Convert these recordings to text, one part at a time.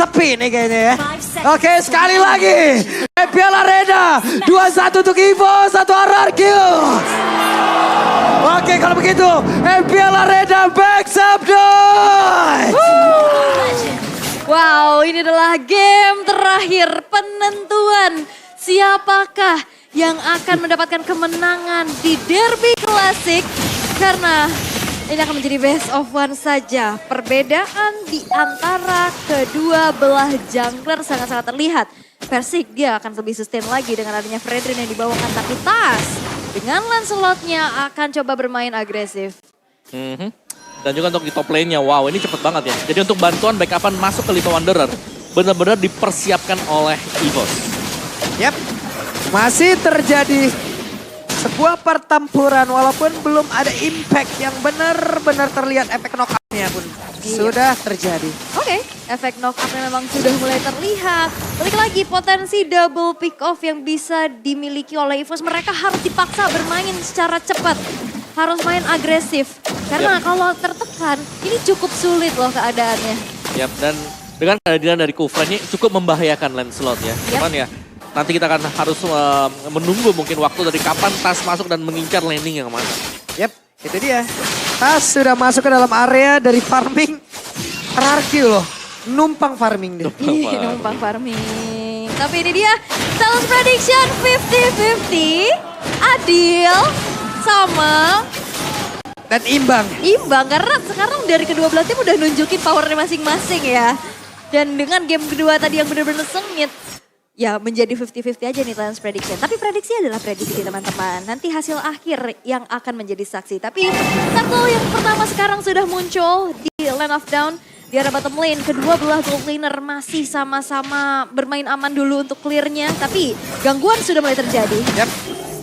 sepi nih kayaknya ya. Oke, sekali lagi. Piala Arena 2-1 untuk Evo, 1 RRQ. Oke, kalau begitu Piala Arena back up doors. Wow, ini adalah game terakhir penentuan siapakah yang akan mendapatkan kemenangan di Derby Classic. Karena ini akan menjadi best of one saja. Perbedaan di antara kedua belah jungler sangat-sangat terlihat. Versik dia akan lebih sustain lagi dengan adanya Fredrin yang dibawakan. Tapi Tas dengan Lancelotnya akan coba bermain agresif. Dan juga untuk di top lane-nya, wow ini cepet banget ya. Jadi untuk bantuan backupan masuk ke Little Wanderer, benar-benar dipersiapkan oleh EVOS. Yap, masih terjadi sebuah pertempuran walaupun belum ada impact yang benar-benar terlihat, efek knock-up-nya pun sudah terjadi. Oke, efek knock-up-nya memang sudah mulai terlihat. Balik lagi potensi double pick off yang bisa dimiliki oleh EVOS, mereka harus dipaksa bermain secara cepat. Harus main agresif. Karena kalau tertekan, ini cukup sulit loh keadaannya. Yap, dan dengan kehadiran dari Kufran ini cukup membahayakan Lancelot ya. Cuman ya, nanti kita akan harus menunggu mungkin waktu dari kapan Tas masuk dan mengincar laning yang mana. Yap, itu dia. Tas sudah masuk ke dalam area dari farming RRQ loh. Numpang farming dia. Numpang farming. Tapi ini dia, Sales Prediction 50-50. Adil sama dan imbang. Imbang karena sekarang dari kedua belah tim udah nunjukin powernya masing-masing ya. Dan dengan game kedua tadi yang benar-benar sengit, ya menjadi 50-50 aja nih Sales Prediction. Tapi prediksi adalah prediksi teman-teman. Nanti hasil akhir yang akan menjadi saksi. Tapi turtle yang pertama sekarang sudah muncul di Land of Dawn. Di arah bottom lane, kedua belah gold laner masih sama-sama bermain aman dulu untuk clearnya. Tapi gangguan sudah mulai terjadi. Yap.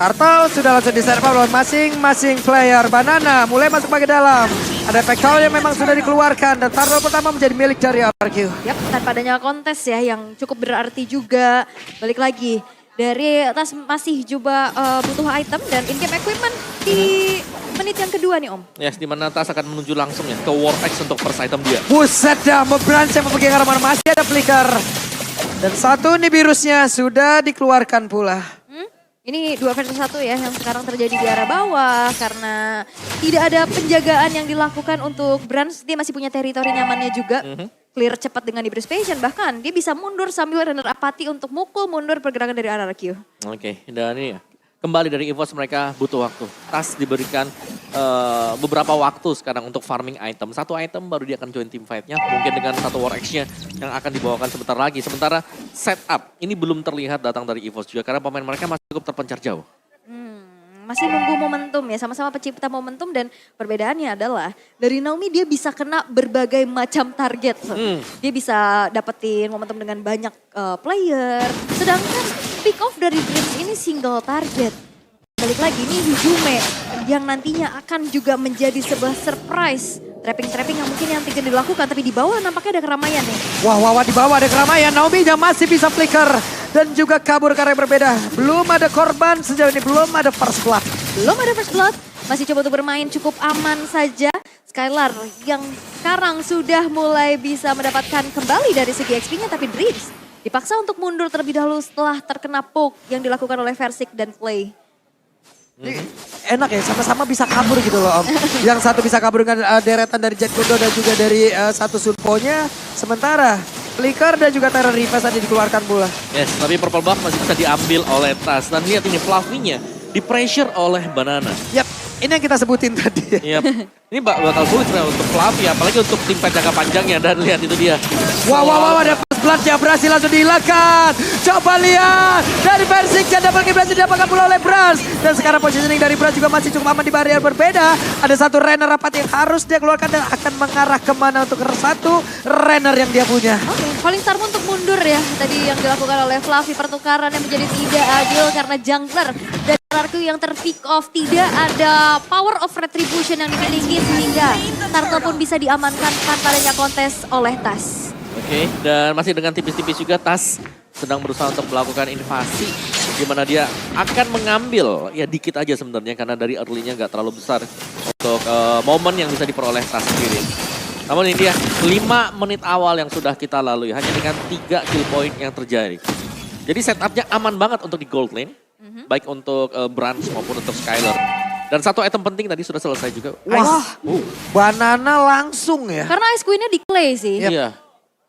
Turtle sudah langsung diserve oleh masing-masing player. Banana mulai masuk bagian dalam. Ada efek foul yang memang sudah dikeluarkan. Dan Turtle pertama menjadi milik dari RRQ. Yap, tanpa adanya kontes ya yang cukup berarti juga. Balik lagi. Dari Tas masih juga butuh item dan in-game equipment di menit yang kedua nih Om. Yes, di mana Tas akan menuju langsung ya ke Vortex untuk first item dia. Buset dah, memberancang pergi ke arah masih ada flicker. Dan satu nih virusnya sudah dikeluarkan pula. Ini 2 versus 1 ya yang sekarang terjadi di arah bawah karena tidak ada penjagaan yang dilakukan untuk Brans. Dia masih punya teritori nyamannya juga. Clear cepat dengan Passion, bahkan dia bisa mundur sambil runner apati untuk mukul mundur pergerakan dari RRQ. Oke, dan ini ya, kembali dari EVOS mereka butuh waktu. Tas diberikan beberapa waktu sekarang untuk farming item. Satu item baru dia akan join team fight-nya. Mungkin dengan satu war X-nya yang akan dibawakan sebentar lagi. Sementara setup ini belum terlihat datang dari EVOS juga karena pemain mereka masih cukup terpencar jauh. Masih nunggu momentum ya, sama-sama pencipta momentum dan perbedaannya adalah dari Naomi dia bisa kena berbagai macam target. Dia bisa dapetin momentum dengan banyak player, sedangkan pick off dari Dreams ini single target. Balik lagi nih Hizume yang nantinya akan juga menjadi sebuah surprise. Trapping-trapping yang mungkin yang tidak dilakukan, tapi di bawah nampaknya ada keramaian nih. Wah, di bawah ada keramaian. Naomi-nya masih bisa flicker. Dan juga kabur karena yang berbeda. Belum ada korban sejauh ini, belum ada first blood. Belum ada first blood, masih coba untuk bermain cukup aman saja. Skylar yang sekarang sudah mulai bisa mendapatkan kembali dari segi XP-nya, tapi Dreams dipaksa untuk mundur terlebih dahulu setelah terkena poke yang dilakukan oleh Versik dan Play. Enak ya, sama-sama bisa kabur gitu loh Om. Yang satu bisa kabur dengan deretan dari Jet Kundo dan juga dari satu Sunpo-nya. Sementara Flicker dan juga Terror Reverse tadi dikeluarkan pula. Yes, tapi Purple Buff masih bisa diambil oleh Tas. Dan lihat ini Fluffy-nya di pressure oleh Banana. Yap, ini yang kita sebutin tadi. Yap. Ini bakal sulit sebenarnya untuk Fluffy, apalagi untuk tim fight jangka panjangnya. Dan lihat itu dia. Wow, ada first blood-nya berhasil langsung dihilangkan. Coba lihat, dari Versik dan double kill berhasil didapatkan pula oleh Brans. Dan sekarang positioning dari Brans juga masih cukup aman di barrier berbeda. Ada satu runner rapat yang harus dia keluarkan dan akan mengarah kemana untuk satu runner yang dia punya. Falling Star untuk mundur ya, tadi yang dilakukan oleh Fluffy, pertukaran yang menjadi tidak adil karena jungler dan RRQ yang ter-pick off, tidak ada power of retribution yang dimiliki sehingga Turtle pun bisa diamankan tanpa adanya kontes oleh Tas. Oke, dan masih dengan tipis-tipis juga Tas sedang berusaha untuk melakukan invasi di mana dia akan mengambil ya dikit aja sebenarnya karena dari early-nya nggak terlalu besar untuk momen yang bisa diperoleh Tas sendiri. Namun ini dia 5 menit awal yang sudah kita lalui hanya dengan 3 kill point yang terjadi. Jadi setupnya aman banget untuk di gold lane. Baik untuk Brans maupun untuk Skylar. Dan satu item penting tadi sudah selesai juga. Wah, banana langsung ya. Karena Ice Queen-nya di clay sih. Iya.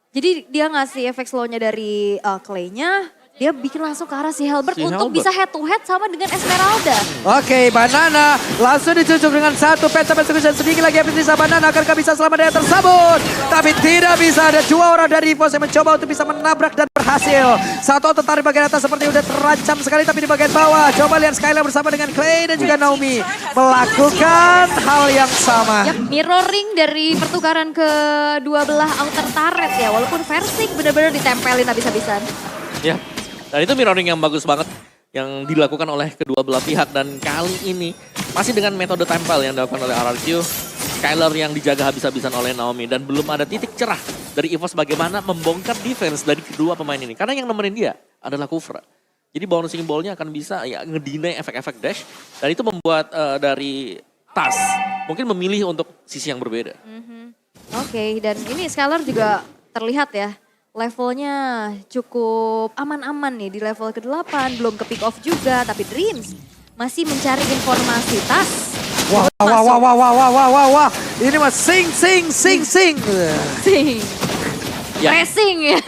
Jadi dia ngasih efek slow-nya dari clay-nya. Dia bikin langsung ke arah si Halberd untuk bisa head to head sama dengan Esmeralda. Oke, Banana langsung dicucuk dengan satu peta persecution. Sedikit lagi bisa Banana akankah bisa selamat dari tersebut. Tapi tidak bisa, ada 2 orang dari EVOS yang mencoba untuk bisa menabrak dan berhasil. Satu tertarik bagian atas seperti udah terancam sekali, tapi di bagian bawah. Coba lihat Skylar bersama dengan Clay dan juga Naomi. Melakukan hal yang sama. Yap, mirroring dari pertukaran kedua belah outer turret ya. Walaupun Versik benar-benar ditempelin habis-habisan. Ya. Dan itu mirroring yang bagus banget yang dilakukan oleh kedua belah pihak. Dan kali ini masih dengan metode tempel yang dilakukan oleh RRQ. Skylar yang dijaga habis-habisan oleh Naomi. Dan belum ada titik cerah dari EVOS bagaimana membongkar defense dari kedua pemain ini. Karena yang nemenin dia adalah Kufra. Jadi bouncing ball-nya akan bisa ya ngedinai efek-efek dash. Dan itu membuat dari TAS mungkin memilih untuk sisi yang berbeda. Oke, dan ini Skylar juga terlihat ya. Levelnya cukup aman-aman nih di level ke-8, belum ke pick off juga, tapi Dreams masih mencari informasi. TAS. Wah. Ini mah sing. Sing. Ya. Racing ya.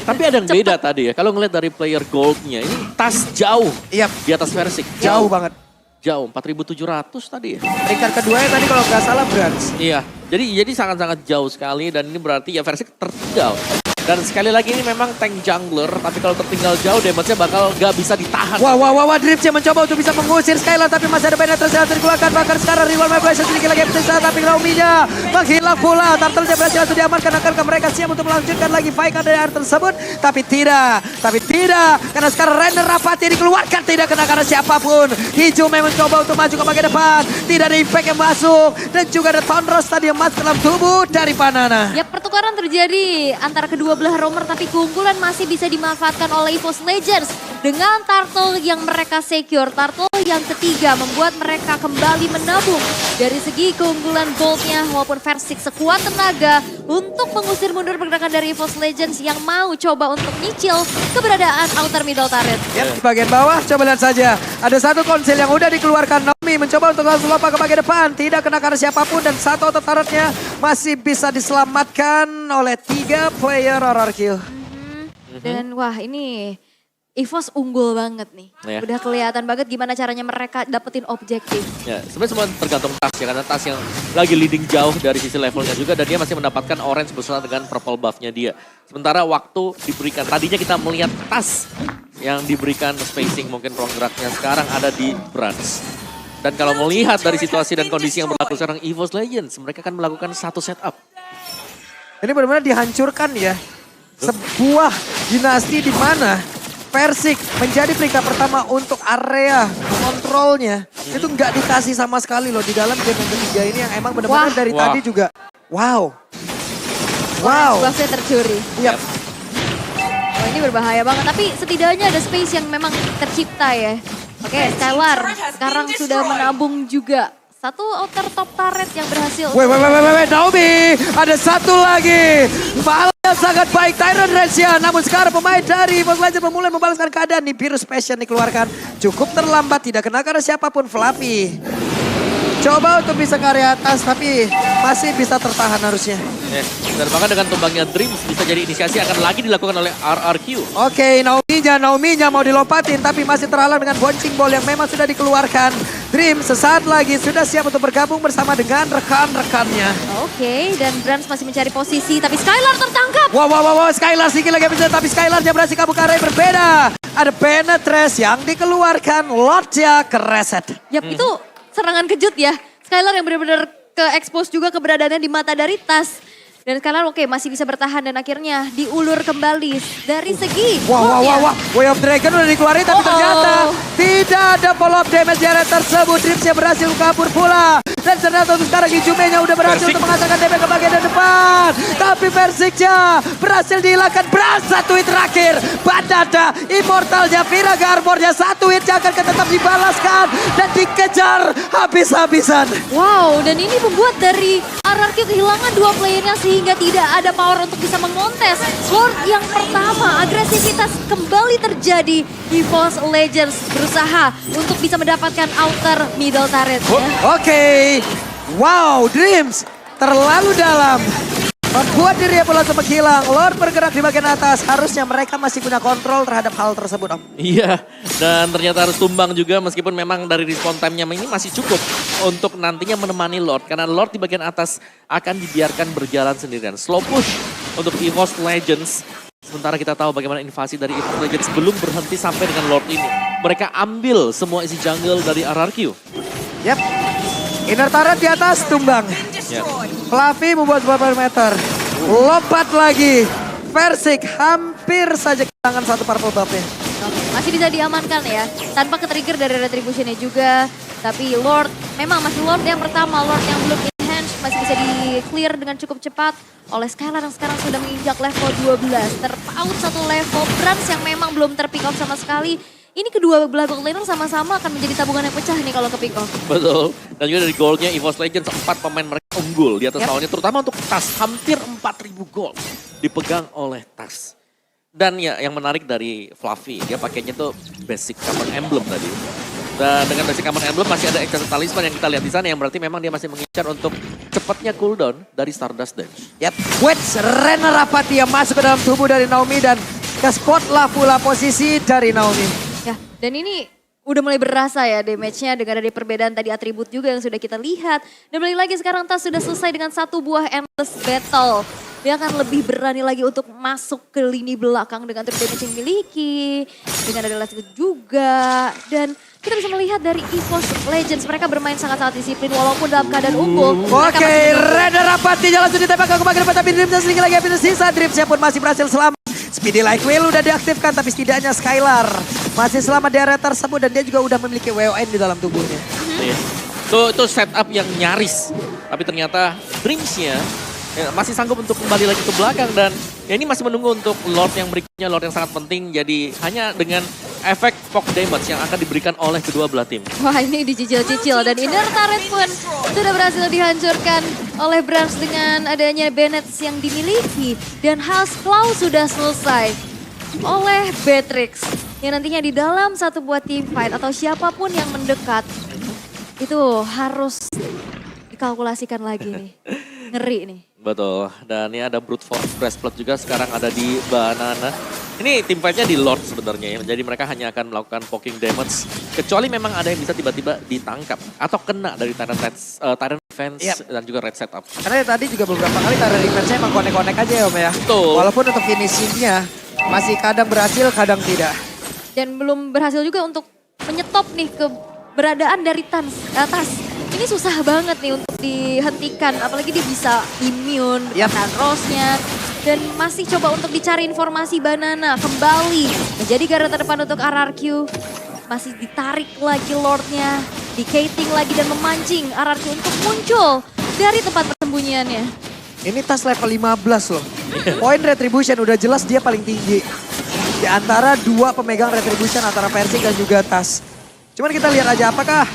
tapi ada yang beda tadi ya. Kalau ngeliat dari player goldnya, ini TAS jauh di atas Versik. Jauh banget. Jauh, 4.700 tadi ya. Peringkat keduanya tadi kalau nggak salah Brans. Iya, jadi sangat-sangat jauh sekali dan ini berarti ya Versik tertinggal. Dan sekali lagi ini memang tank jungler, tapi kalau tertinggal jauh damage-nya bakal gak bisa ditahan. Wah, Dripsnya mencoba untuk bisa mengusir Skylar, tapi masih ada penetrasi yang dikeluarkan. Bahkan sekarang Rival Migration sedikit lagi bersisa, tapi Naomi-nya menghilang pula. Turtle-nya berhasil langsung diamankan, akankah mereka siap untuk melanjutkan lagi fight dari area tersebut? Tapi tidak, karena sekarang Renner Rapati dikeluarkan, tidak kena karena siapapun. Hijau memang mencoba untuk maju ke bagian depan, tidak ada impact yang masuk. Dan juga ada Thundros tadi yang masuk dalam tubuh dari Banana. Ya, pertukaran terjadi antara kedua belah romer, tapi keunggulan masih bisa dimanfaatkan oleh EVOS Legends dengan Turtle yang mereka secure. Turtle yang ketiga membuat mereka kembali menabung dari segi keunggulan goldnya maupun Versik sekuat tenaga untuk mengusir mundur pergerakan dari EVOS Legends yang mau coba untuk nyicil keberadaan outer middle turret. Di bagian bawah coba lihat saja, ada satu konsil yang udah dikeluarkan. Naomi mencoba untuk langsung lompat ke bagian depan, tidak kena karena siapapun, dan satu outer turretnya masih bisa diselamatkan oleh 3 player RRQ. Dan wah, ini EVOS unggul banget nih. Ya. Udah kelihatan banget gimana caranya mereka dapetin objektif. Ya, sebenarnya semua tergantung TAS ya, karena TAS yang lagi leading jauh dari sisi levelnya juga dan dia masih mendapatkan orange bersama dengan purple buff-nya dia. Sementara waktu diberikan, tadinya kita melihat TAS yang diberikan spacing mungkin ruang geraknya, sekarang ada di Brans. Dan kalau melihat dari situasi dan kondisi yang berlaku sekarang EVOS Legends, mereka akan melakukan satu setup. Ini benar-benar dihancurkan ya. Sebuah dinasti di mana Versik menjadi peringkat pertama untuk area kontrolnya. Itu nggak dikasih sama sekali loh di dalam game yang ketiga ini yang emang benar-benar dari tadi juga. Wow. Buffnya tercuri. Iya. Wah, ini berbahaya banget, tapi setidaknya ada space yang memang tercipta ya. Oke, Skylar sekarang sudah menabung juga. Satu outer top turret yang berhasil. Naomi, ada satu lagi. Balasnya sangat baik Tyrant Resia. Namun sekarang pemain dari EVOS Legends memulai membalaskan keadaan. Nih Virus Passion dikeluarkan. Cukup terlambat, tidak kena karena siapapun. Fluffy coba untuk bisa ke area atas, tapi masih bisa tertahan harusnya. Dan bahkan dengan tumbangnya Dreams bisa jadi inisiasi akan lagi dilakukan oleh RRQ. Oke, Naomi-nya mau dilompatin, tapi masih terhalang dengan bouncing ball yang memang sudah dikeluarkan. Dream sesaat lagi sudah siap untuk bergabung bersama dengan rekan-rekannya. Oke, dan Brans masih mencari posisi, tapi Skylar tertangkap. Wow, Skylar sedikit lagi bisa, tapi Skylar-nya berhasil kabur ke area berbeda. Ada penetrasi yang dikeluarkan, Lordnya kereset. Yap, itu serangan kejut ya. Skylar yang benar-benar ke-expose juga keberadaannya di mata dari TAS. Dan Skylar masih bisa bertahan dan akhirnya diulur kembali dari segi. Wah, Way of Dragon udah dikeluarin, tapi ternyata Tidak ada follow up damage di area tersebut. Dripsnya berhasil kabur pula. Dan ternyata untuk sekarang Ijumenya udah berhasil Versik. untuk mengatakan damage ke bagian depan. Tapi Versiknya berhasil dihilangkan. Satu hit terakhir. Badada, Immortalnya, Viraga Armornya. Satu hit yang akan tetap dibalaskan. Dan dikejar habis-habisan. Wow, dan ini membuat dari RRQ kehilangan 2 playernya sehingga tidak ada power untuk bisa mengontes. Lord yang pertama, agresivitas kembali terjadi. EVOS Legends berusaha untuk bisa mendapatkan outer middle turret. Oke. Wow, Dreams terlalu dalam. Membuat dirinya pula sempat hilang. Lord bergerak di bagian atas. Harusnya mereka masih punya kontrol terhadap hal tersebut, Om. Iya, dan ternyata harus tumbang juga meskipun memang dari respawn time-nya ini masih cukup untuk nantinya menemani Lord. Karena Lord di bagian atas akan dibiarkan berjalan sendirian. Slow push untuk EVOS Legends. Sementara kita tahu bagaimana invasi dari EVOS Legends belum berhenti sampai dengan Lord ini. Mereka ambil semua isi jungle dari RRQ. Yap. Inner turret di atas tumbang. Ya. Fluffy membuat beberapa meter. Lompat lagi. Versik hampir saja kehilangan satu purple buff-nya. Oke, masih bisa diamankan ya. Tanpa ke-trigger dari Retribution-nya juga. Tapi Lord, memang masih Lord yang pertama. Lord yang belum enhance masih bisa di-clear dengan cukup cepat. Oleh Skylar yang sekarang sudah menginjak level 12. Terpaut satu level. Brans yang memang belum ter-pick off sama sekali. Ini kedua belah gold laner sama-sama akan menjadi tabungan yang pecah nih kalau ke-pick off. Betul. Dan juga dari goldnya EVOS Legends 4 pemain mereka unggul di atas lawannya. Terutama untuk Tas. Hampir 4.000 gold dipegang oleh Tas. Dan ya yang menarik dari Fluffy, dia pakainya tuh basic common emblem tadi. Dan dengan basic common emblem masih ada extended talisman yang kita lihat di sana yang berarti memang dia masih mengincar untuk cepatnya cooldown dari Stardust Dance. Yap. Wedge Rena Rapati yang masuk ke dalam tubuh dari Naomi dan ke spot lah pula posisi dari Naomi. Ya, dan ini udah mulai berasa ya damage-nya dengan ada perbedaan tadi atribut juga yang sudah kita lihat. Dan balik lagi sekarang Tas sudah selesai dengan satu buah endless battle. Dia akan lebih berani lagi untuk masuk ke lini belakang dengan damage yang dimiliki. Dengan ada last hit juga. Dan kita bisa melihat dari EVOS Legends mereka bermain sangat-sangat disiplin walaupun dalam keadaan unggul. Oke, Rena Rapati jalan sudah ditembak ke bagian depan tapi Dreamsnya sedikit lagi habis sisa. Dreamsnya pun masih berhasil selamat. Speedy Light Wheel udah diaktifkan tapi setidaknya Skylar masih selamat di area tersebut dan dia juga udah memiliki WON di dalam tubuhnya. Iya. Itu setup yang nyaris. Tapi ternyata Dreams-nya masih sanggup untuk kembali lagi ke belakang. Dan ya ini masih menunggu untuk Lord yang berikutnya. Lord yang sangat penting. Jadi hanya dengan efek poke damage yang akan diberikan oleh kedua belah tim. Wah ini dicicil-cicil dan inner turret pun sudah berhasil dihancurkan oleh Brans dengan adanya Bennett yang dimiliki. Dan House Claw sudah selesai oleh Beatrix. Yang nantinya di dalam satu buah team fight atau siapapun yang mendekat itu harus dikalkulasikan lagi nih. Ngeri nih. Betul, dan ini ada Brute Force Breastplate juga sekarang ada di Banana. Ini tim fight-nya di Lord sebenarnya ya, jadi mereka hanya akan melakukan poking damage. Kecuali memang ada yang bisa tiba-tiba ditangkap atau kena dari Tyrant Defense dan juga Red Setup. Karena tadi juga beberapa kali Tyrant Defense-nya emang konek-konek aja ya Om ya. Betul. Walaupun untuk finishing-nya masih kadang berhasil, kadang tidak. Dan belum berhasil juga untuk menyetop nih keberadaan dari Tas. Ini susah banget nih untuk dihentikan, apalagi dia bisa immune, tahan Rose-nya. Dan masih coba untuk dicari informasi Banana kembali menjadi garda terdepan untuk RRQ. Masih ditarik lagi Lord-nya, di-cating lagi dan memancing RRQ untuk muncul dari tempat persembunyiannya. Ini Tas level 15 loh. Poin Retribution udah jelas dia paling tinggi. Di antara dua pemegang Retribution antara Versik dan juga Tas. Cuman kita lihat aja apakah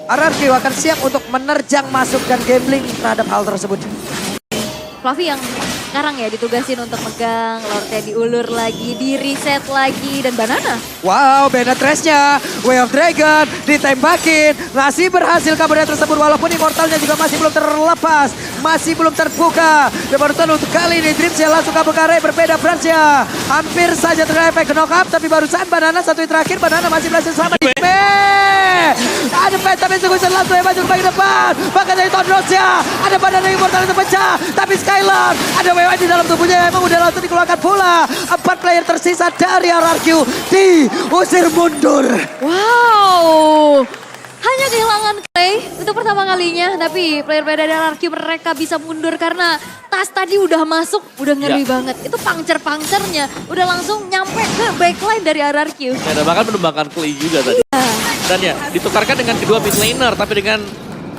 RRQ akan siap untuk menerjang masuk dan gambling terhadap hal tersebut. Fluffy yang sekarang ya ditugasin untuk megang, Lordnya diulur lagi, di-reset lagi, dan Banana. Wow, Bennett Trash-nya, Way of Dragon, ditembakin, masih berhasil kabur dari tersebut walaupun Immortalnya juga masih belum terlepas, masih belum terbuka. Dan barusan untuk kali ini Dreamsnya langsung kabur ke area berbeda Francia. Hampir saja terkena efek knock up, tapi barusan Banana satu hit terakhir, Banana masih berhasil selamat di ada Phantom Execution langsung yang maju ke bagian depan. Bahkan dari Tondrosnya, ada Banana Immortal yang terpecah, tapi Skylar ada WW di dalam tubuhnya emang udah langsung dikeluarkan pula. 4 player tersisa dari RRQ diusir mundur. Wow, hanya kehilangan Clay untuk pertama kalinya. Tapi player-player dari RRQ mereka bisa mundur karena tas tadi udah masuk, udah ngeri banget. Itu puncture-puncturnya udah langsung nyampe ke backline dari RRQ. Ya, dan bahkan menumbangkan Clay juga tadi. Dan ya, ditukarkan dengan kedua mid laner, tapi dengan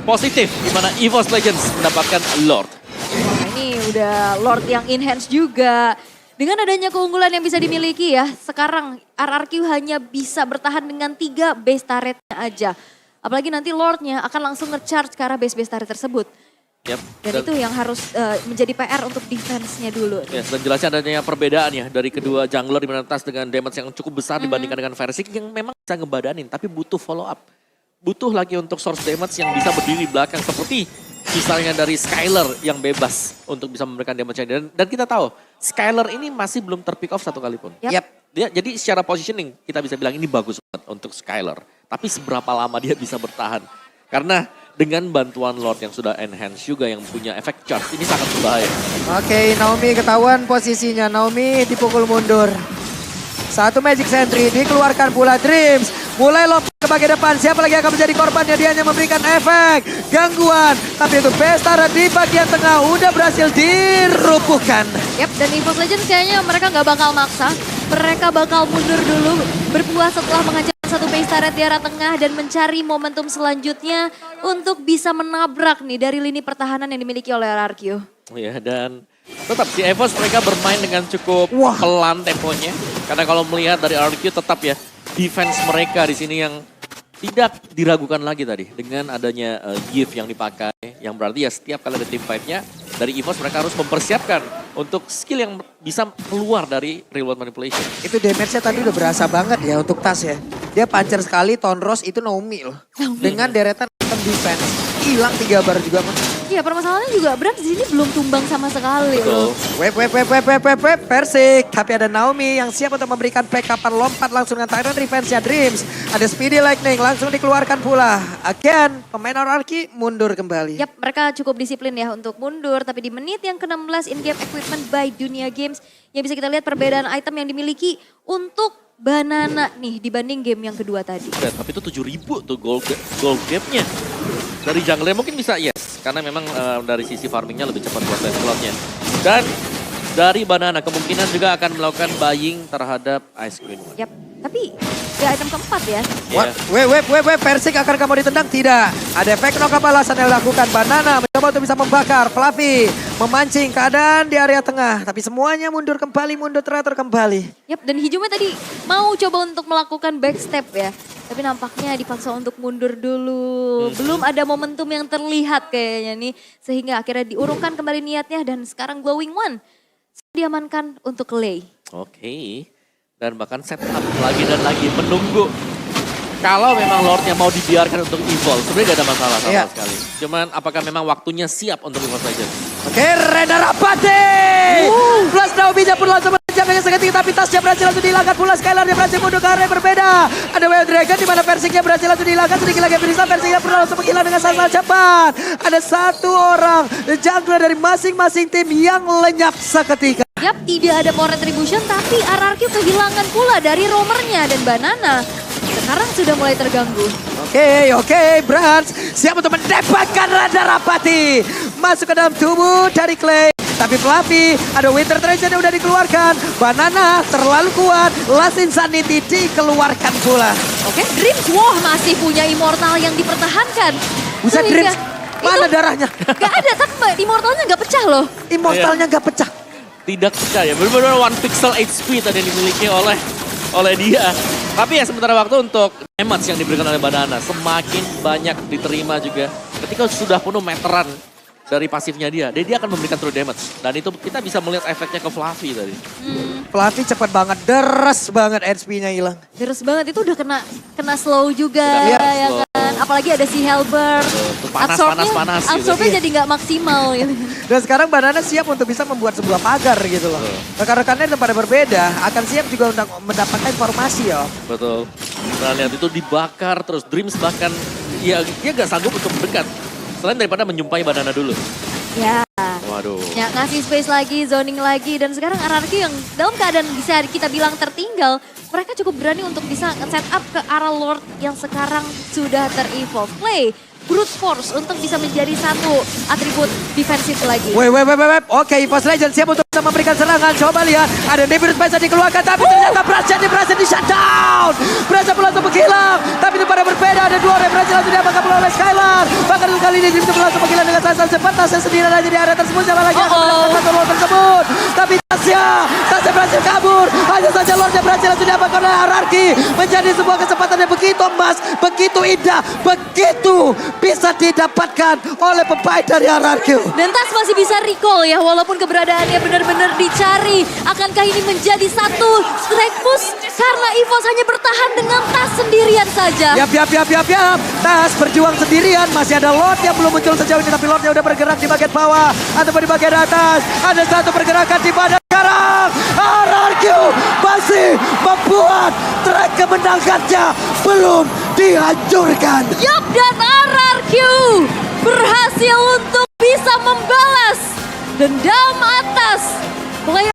positif. Di mana EVOS Legends mendapatkan Lord. Nah, ini udah Lord yang enhance juga. Dengan adanya keunggulan yang bisa dimiliki ya, sekarang RRQ hanya bisa bertahan dengan 3 base turretnya aja. Apalagi nanti Lordnya akan langsung nge-charge ke arah base-base turret tersebut. Yep. Dan itu yang harus menjadi PR untuk defense-nya dulu. Ya, dan jelasnya adanya perbedaan ya dari kedua jungler di mana Tas dengan damage yang cukup besar dibandingkan dengan Versik yang memang bisa ngebadanin tapi butuh follow up. Butuh lagi untuk source damage yang bisa berdiri di belakang seperti misalnya dari Skyler yang bebas untuk bisa memberikan damage. Dan kita tahu Skyler ini masih belum terpick off satu kali pun. Jadi secara positioning kita bisa bilang ini bagus banget untuk Skyler. Tapi seberapa lama dia bisa bertahan. Karena dengan bantuan Lord yang sudah enhance juga yang punya efek charge ini sangat berbahaya. Oke, Naomi ketahuan posisinya. Naomi dipukul mundur. Satu Magic Sentry dikeluarkan pula Dreams. Mulai lompat ke bagian depan. Siapa lagi akan menjadi korbannya? Dia hanya memberikan efek gangguan. Tapi itu Bestara di bagian tengah udah berhasil dirupuhkan. Yap, dan EVOS Legends kayaknya mereka nggak bakal maksa. Mereka bakal mundur dulu. Berpuas setelah menghancurkan satu base turret di arah tengah dan mencari momentum selanjutnya untuk bisa menabrak nih dari lini pertahanan yang dimiliki oleh RRQ. Ya, dan tetap si EVOS mereka bermain dengan cukup pelan temponya. Karena kalau melihat dari RRQ tetap ya defense mereka di sini yang tidak diragukan lagi tadi dengan adanya gift yang dipakai, yang berarti ya setiap kali ada team fight-nya dari EVOS mereka harus mempersiapkan untuk skill yang bisa keluar dari real world manipulation. Itu damage-nya tadi udah berasa banget ya untuk Tas ya. Dia puncher sekali, Tonros itu Naomi loh. Dengan deretan item defense, hilang 3 bar juga. Iya, permasalahannya juga Brand di sini belum tumbang sama sekali loh. Web, Persik. Tapi ada Naomi yang siap untuk memberikan backupan lompat langsung dengan Tyrant Revenge-nya Dreams. Ada Speedy Lightning langsung dikeluarkan pula. Again, pemain RRQ mundur kembali. Yap, mereka cukup disiplin ya untuk mundur. Tapi di menit yang ke-16 in-game equipment by Dunia Games. Yang bisa kita lihat perbedaan item yang dimiliki untuk Banana nih dibanding game yang kedua tadi. Ya, tapi itu 7.000 tuh gold gap-nya. Dari jungler mungkin bisa yes. Karena memang dari sisi farmingnya lebih cepat buat lane slotnya. Dan dari Banana kemungkinan juga akan melakukan buying terhadap Ice Queen. Yap, tapi ya item keempat ya. Web, Persik akan kamu ditendang? Tidak. Ada efek knock-up balasan yang dilakukan. Banana mencoba untuk bisa membakar. Fluffy memancing keadaan di area tengah. Tapi semuanya mundur teratur kembali. Yap, dan Hijumnya tadi mau coba untuk melakukan backstep ya. Tapi nampaknya dipaksa untuk mundur dulu. Belum ada momentum yang terlihat kayaknya nih. Sehingga akhirnya diurungkan kembali niatnya. Dan sekarang Glowing One diamankan untuk Clay. Oke. Dan bahkan set up lagi dan lagi menunggu. Kalau memang Lordnya mau dibiarkan untuk evolve, sebenarnya gak ada masalah sama sekali. Cuman apakah memang waktunya siap untuk EVOS Legends? Oke, Rena Rapati! Plus Naomi-nya pun langsung menjaganya seketika, tapi tasnya berhasil langsung dihilangkan pula. Skylar-nya berhasil mundur ke arah yang berbeda. Ada Wild Dragon di mana Versiknya berhasil langsung dihilangkan. Sedikit lagi Brisa, Versiknya pun langsung menghilang dengan sangat cepat. Ada satu orang jungler dari masing-masing tim yang lenyap seketika. Yap, tidak ada power retribution tapi RRQ kehilangan pula dari roamernya dan Banana sekarang sudah mulai terganggu. Oke, Brans siap untuk mendapatkan Rada Rapati. Masuk ke dalam tubuh dari Clay. Tapi Fluffy, ada Winter Treasure yang udah dikeluarkan. Banana terlalu kuat, Last Insanity dikeluarkan pula. Oke, Dreams, wah masih punya Immortal yang dipertahankan. Buset Dreams, mana darahnya? Gak ada, tapi Immortalnya gak pecah loh. Immortalnya gak pecah. Tidak percaya, benar-benar 1 pixel HP tadi yang dimiliki oleh dia. Tapi ya sementara waktu untuk damage yang diberikan oleh Banana semakin banyak diterima juga. Ketika sudah penuh meteran dari pasifnya dia akan memberikan true damage. Dan itu kita bisa melihat efeknya ke Fluffy tadi. Fluffy cepet banget, deres banget HP-nya hilang. Deres banget, itu udah kena slow juga ya slow. Kan. Apalagi ada si Helber. Panas gitu. Absorbnya jadi nggak maksimal gitu. Dan sekarang Banana siap untuk bisa membuat sebuah pagar gitu loh. Rekan-rekannya pada berbeda, akan siap juga untuk mendapatkan informasi ya. Betul. Nah lihat itu dibakar terus Dreams bahkan ya dia gak sanggup untuk mendekat. Selain daripada menjumpai Banana dulu. Ya. Waduh. Ya ngasih space lagi, zoning lagi. Dan sekarang RRQ yang dalam keadaan bisa kita bilang tertinggal. mereka cukup berani untuk bisa set up ke arah Lord yang sekarang sudah ter-evolve. Play brute force untuk bisa menjadi satu atribut defensif lagi. Wait. Oke, EVOS Legends siap untuk bisa memberikan serangan. Coba lihat, ada Nebulous bisa dikeluarkan, tapi ternyata Brand berhasil di shutdown. Brand langsung menghilang, tapi itu pada berbeda. Ada dua orang berhasil langsung diamankan oleh Skylar. Bahkan kali ini itu langsung menghilang dengan sasaran cepat. Tasya sendirian aja di area tersebut. Siapa lagi yang akan satu Lord tersebut? Tapi Tasya berhasil kabur. Hanya saja Lordnya berhasil langsung diamankan oleh Hierarchy. Menjadi sebuah kesempatan yang begitu emas, begitu indah, begitu bisa didapatkan oleh pemain dari Hierarchy. Dan Tas masih bisa recall ya, walaupun keberadaannya benar-benar dicari. Akankah ini menjadi satu strike push? Karena EVOS hanya bertahan dengan Tas sendirian saja. Yap. Tas berjuang sendirian. Masih ada Lord yang belum muncul sejauh ini. Tapi Lordnya udah bergerak di bagian bawah ataupun di bagian atas. Ada satu pergerakan di mana sekarang Hierarchy masih membuat track kemenangannya belum dihancurkan. Yup, dan RRQ berhasil untuk bisa membalas dendam atas player